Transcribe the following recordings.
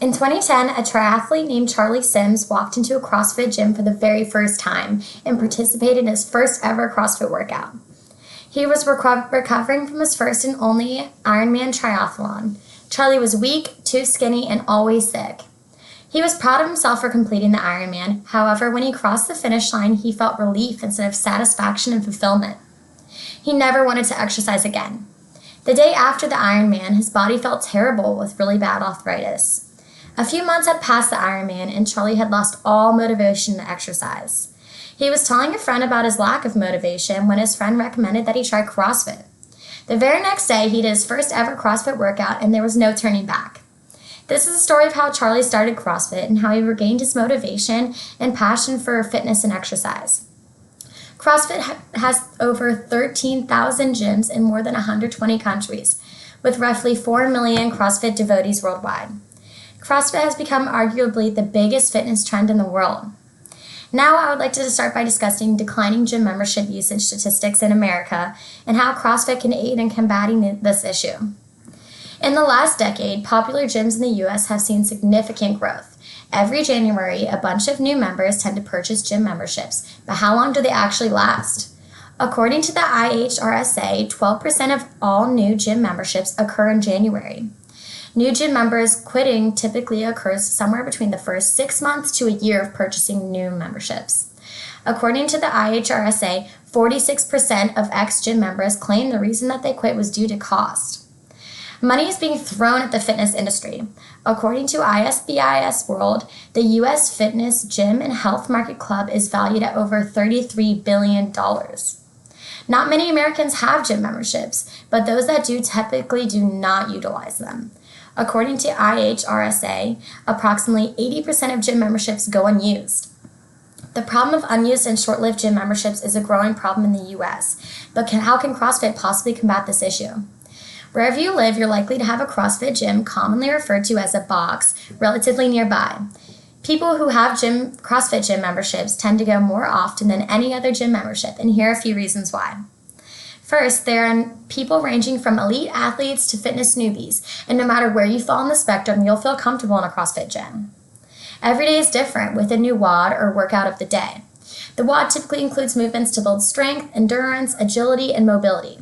In 2010, a triathlete named Charlie Sims walked into a CrossFit gym for the very first time and participated in his first ever CrossFit workout. He was recovering from his first and only Ironman triathlon. Charlie was weak, too skinny, and always sick. He was proud of himself for completing the Ironman. However, when he crossed the finish line, he felt relief instead of satisfaction and fulfillment. He never wanted to exercise again. The day after the Ironman, his body felt terrible with really bad arthritis. A few months had passed the Ironman, and Charlie had lost all motivation to exercise. He was telling a friend about his lack of motivation when his friend recommended that he try CrossFit. The very next day, he did his first ever CrossFit workout, and there was no turning back. This is a story of how Charlie started CrossFit and how he regained his motivation and passion for fitness and exercise. CrossFit has over 13,000 gyms in more than 120 countries, with roughly 4 million CrossFit devotees worldwide. CrossFit has become arguably the biggest fitness trend in the world. Now I would like to start by discussing declining gym membership usage statistics in America and how CrossFit can aid in combating this issue. In the last decade, popular gyms in the U.S. have seen significant growth. Every January, a bunch of new members tend to purchase gym memberships, but how long do they actually last? According to the IHRSA, 12% of all new gym memberships occur in January. New gym members quitting typically occurs somewhere between the first 6 months to a year of purchasing new memberships. According to the IHRSA, 46% of ex-gym members claim the reason that they quit was due to cost. Money is being thrown at the fitness industry. According to ISBIS World, the U.S. fitness, gym, and health market club is valued at over $33 billion. Not many Americans have gym memberships, but those that do typically do not utilize them. According to IHRSA, approximately 80% of gym memberships go unused. The problem of unused and short-lived gym memberships is a growing problem in the U.S., but how can CrossFit possibly combat this issue? Wherever you live, you're likely to have a CrossFit gym, commonly referred to as a box, relatively nearby. People who have CrossFit gym memberships tend to go more often than any other gym membership, and here are a few reasons why. First, there are people ranging from elite athletes to fitness newbies, and no matter where you fall on the spectrum, you'll feel comfortable in a CrossFit gym. Every day is different with a new WOD or workout of the day. The WOD typically includes movements to build strength, endurance, agility, and mobility.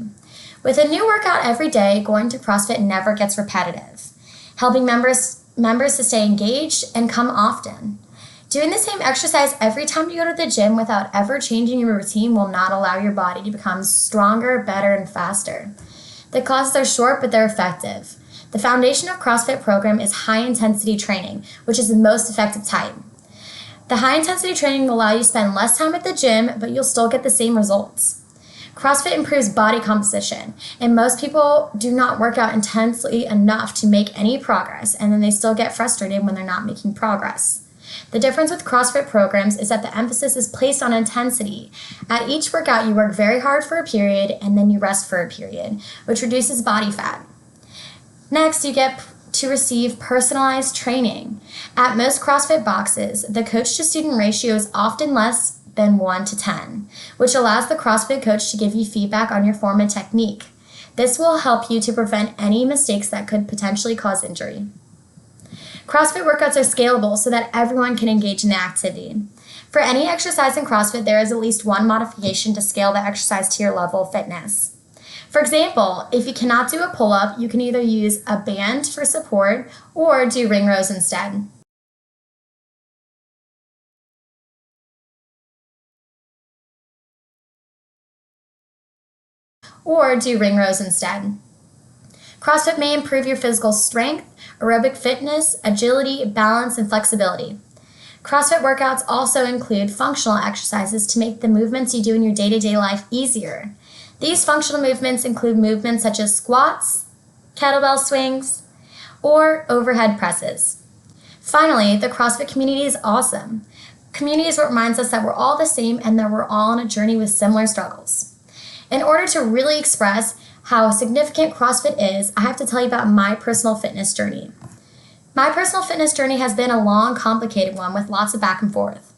With a new workout every day, going to CrossFit never gets repetitive, helping members to stay engaged and come often. Doing the same exercise every time you go to the gym without ever changing your routine will not allow your body to become stronger, better, and faster. The classes are short, but they're effective. The foundation of CrossFit program is high-intensity training, which is the most effective type. The high-intensity training will allow you to spend less time at the gym, but you'll still get the same results. CrossFit improves body composition, and most people do not work out intensely enough to make any progress, and then they still get frustrated when they're not making progress. The difference with CrossFit programs is that the emphasis is placed on intensity. At each workout, you work very hard for a period, and then you rest for a period, which reduces body fat. Next, you get to receive personalized training. At most CrossFit boxes, the coach-to-student ratio is often less than 1 to 10, which allows the CrossFit coach to give you feedback on your form and technique. This will help you to prevent any mistakes that could potentially cause injury. CrossFit workouts are scalable so that everyone can engage in the activity. For any exercise in CrossFit, there is at least one modification to scale the exercise to your level of fitness. For example, if you cannot do a pull-up, you can either use a band for support or do ring rows instead. CrossFit may improve your physical strength, aerobic fitness, agility, balance, and flexibility. CrossFit workouts also include functional exercises to make the movements you do in your day-to-day life easier. These functional movements include movements such as squats, kettlebell swings, or overhead presses. Finally, the CrossFit community is awesome. Community is what reminds us that we're all the same and that we're all on a journey with similar struggles. In order to really express how significant CrossFit is, I have to tell you about my personal fitness journey. My personal fitness journey has been a long, complicated one with lots of back and forth.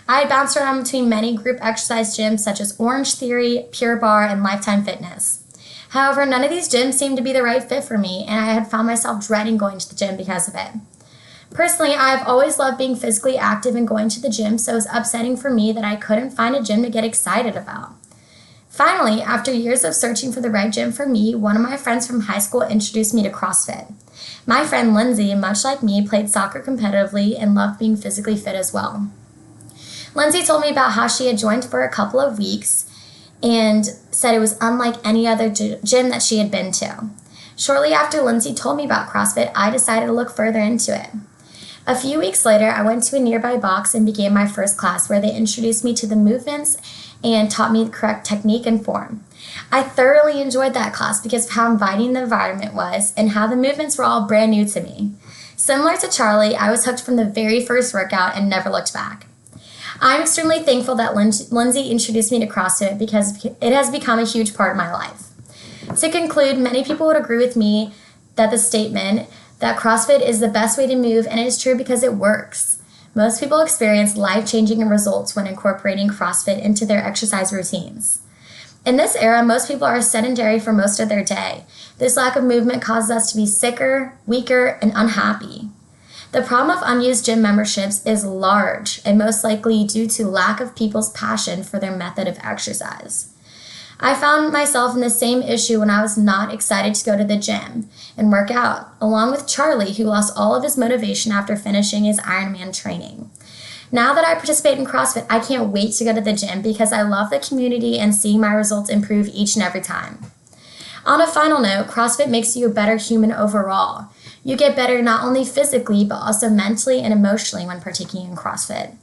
I had bounced around between many group exercise gyms such as Orange Theory, Pure Barre, and Lifetime Fitness. However, none of these gyms seemed to be the right fit for me, and I had found myself dreading going to the gym because of it. Personally, I've always loved being physically active and going to the gym, so it was upsetting for me that I couldn't find a gym to get excited about. Finally, after years of searching for the right gym for me, one of my friends from high school introduced me to CrossFit. My friend Lindsay, much like me, played soccer competitively and loved being physically fit as well. Lindsay told me about how she had joined for a couple of weeks and said it was unlike any other gym that she had been to. Shortly after Lindsay told me about CrossFit, I decided to look further into it. A few weeks later, I went to a nearby box and began my first class where they introduced me to the movements and taught me the correct technique and form. I thoroughly enjoyed that class because of how inviting the environment was and how the movements were all brand new to me. Similar to Charlie, I was hooked from the very first workout and never looked back. I'm extremely thankful that Lindsay introduced me to CrossFit because it has become a huge part of my life. To conclude, many people would agree with me that the statement that CrossFit is the best way to move, and it is true because it works. Most people experience life-changing results when incorporating CrossFit into their exercise routines. In this era, most people are sedentary for most of their day. This lack of movement causes us to be sicker, weaker, and unhappy. The problem of unused gym memberships is large and most likely due to lack of people's passion for their method of exercise. I found myself in the same issue when I was not excited to go to the gym and work out, along with Charlie, who lost all of his motivation after finishing his Ironman training. Now that I participate in CrossFit, I can't wait to go to the gym because I love the community and seeing my results improve each and every time. On a final note, CrossFit makes you a better human overall. You get better not only physically, but also mentally and emotionally when partaking in CrossFit.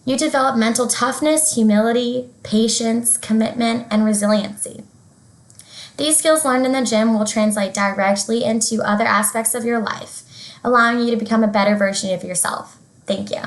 You develop mental toughness, humility, patience, commitment, and resiliency. These skills learned in the gym will translate directly into other aspects of your life, allowing you to become a better version of yourself. Thank you.